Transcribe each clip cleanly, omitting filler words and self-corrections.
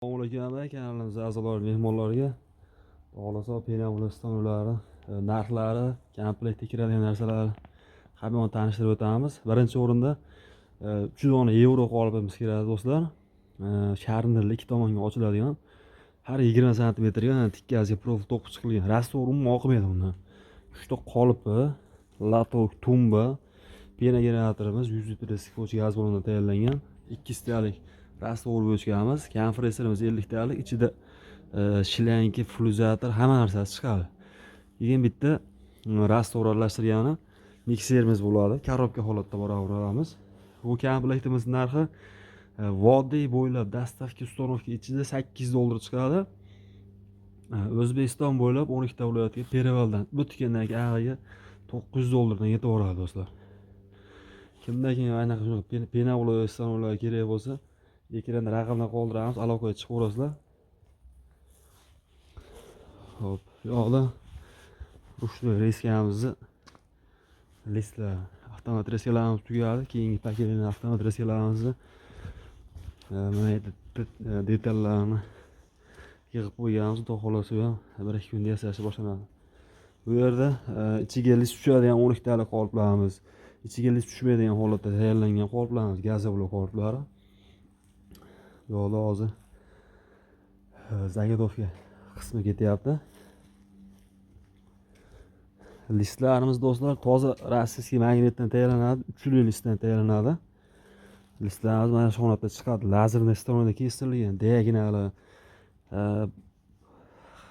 Assalomu alaykum kanalimiz a'zolari, mehmonlarga xohlasa penabliston uylari narxlari, komplektga kiradigan narsalar hamma tanishtirib o'tamiz. Birinchi o'rinda 300 dona yevro qolibimiz kiradi do'stlar. Sharnirli ikki tomonga ochiladigan har 20 santimetrga tikkasiga profil to'qib chiqilgan. Rastor umuman oqmaydi undan. 3 ta qolipi, latok, tumba, pena generatorimiz 100 litr skoch gaz ballonidan tayyorlangan. 2 talik rastor bo'chkamiz, kompressorimiz 50 talik, ichida shlanki, fluzator, hamma narsasi chiqadi. Keyin bitta rastor aralashtirgani mikserimiz bo'ladi. Korobka holatda boraveramiz. Bu komplektimiz narxi vodiy bo'ylab dastavka uстановка ichida $8 chiqadi. O'zbekiston bo'ylab 12 ta viloyatga Perevaldan o'tgandan keyin $900 dan yetib boradi do'stlar. Kimdan keyin aynaqa shunaqa penablistonlar kerak bo'lsa, ekranda raqamlar qoldiramiz, aloqaga chiqib ko'rasizlar. Xo'p, bu yoqda ruchnoy reskamizni listlar, avtomat reskalarimiz tugadi. Keyingi paketni avtomat reskalarimizni mana detallarni yig'ib qo'yganmiz. Xudo xolasa ham 1-2 kunda yasashi boshlanadi. Bu yerda ichiga list tushadigan 12 talik qoliplarimiz, ichiga list tushmaydigan holatda tayyorlangan qoliplarimiz, gazovli qoliplari. Bu yoqda hozir zagodovka qismi ketyapti. Listlarimiz do'stlar toza rossiyskiy magnetdan tayyorlanadi, uchli listdan tayyorlanadi. Listlarimiz mana shu holatda chiqadi. Lazerniy stronda kestirilgan, diagonali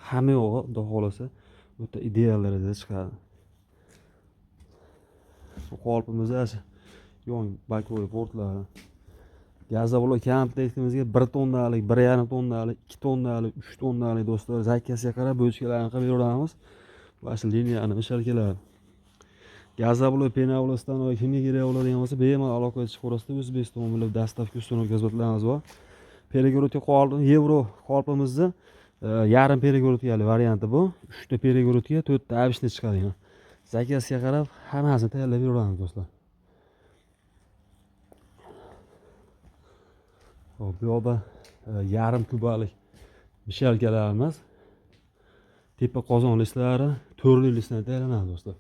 hamma yo'g'i xudo xolasa o'ta ideal darajada chiqadi. Bu qolipimiz yon bakovoy portlari. Gazovli komplektimizga 1 tonnalik, 1,5 tonnalik, 2 tonnalik, 3 tonnalik do'stlar zakasiga qarab bo'chkalarni qilib beramiz. Mana shu liniyani mishal keladi. Gazovli penabliston kimga kerak bo'ladigan bo'lsa, bemalol aloqaga chiqib ko'rasizlar. O'zbekiston bo'ylab dastavka uстановка xizmatlarimiz bor. Перегородка qoldi, yevro qolipimizni yarim перегородкали varianti bu. 3 ta перегородка, 4 ta обычный chiqadigan. Zakasiga qarab hammasini tayyorlab beramiz do'stlar. Hop, bu yoqda yarim kubalik mishalkalarimiz, tepa qozon listlari, to'rli listdan tayyorlanadi do'stlar.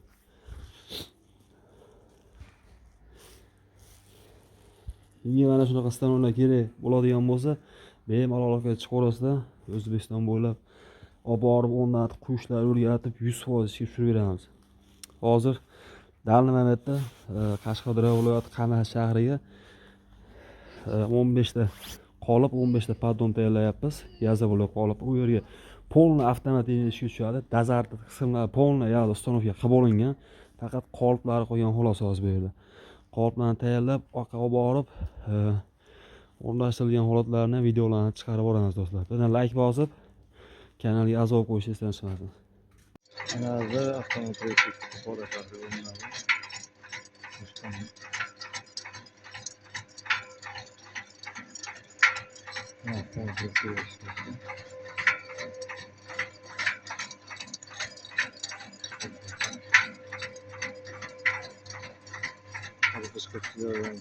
Kimga mana shunaqa stanoklar kerak bo'ladigan bo'lsa, bemalol aloqaga chiqib ko'rasizlar. O'zbekiston bo'ylab olib borib o'rnatib, quyishlar o'rgatib 100% ishga tushirib beramiz. Hozir данный momentda Qashqadaryo viloyati Qamash shahriga 15 ta qolip, 15 ta podon tayyorlayapmiz. Gazovli qolip, u yerga polni avtomat ishga tushadi. Dazart qismlar polni yo'q uстановка qilib olingan. Faqat qoliplari qolgan xolos hozir bu yerda. Qoliplarni tayyorlab, orqa olib borib, o'rnashtirilgan holatlarni, videolarni chiqarib boramiz do'stlar. Bundan like bosib, kanalga a'zo bo'lib qo'yishni esdan chiqarmang. Another avtomat reset holatlarda o'rnadi. Avtomat reset. Hadi kışkırtıyor yani.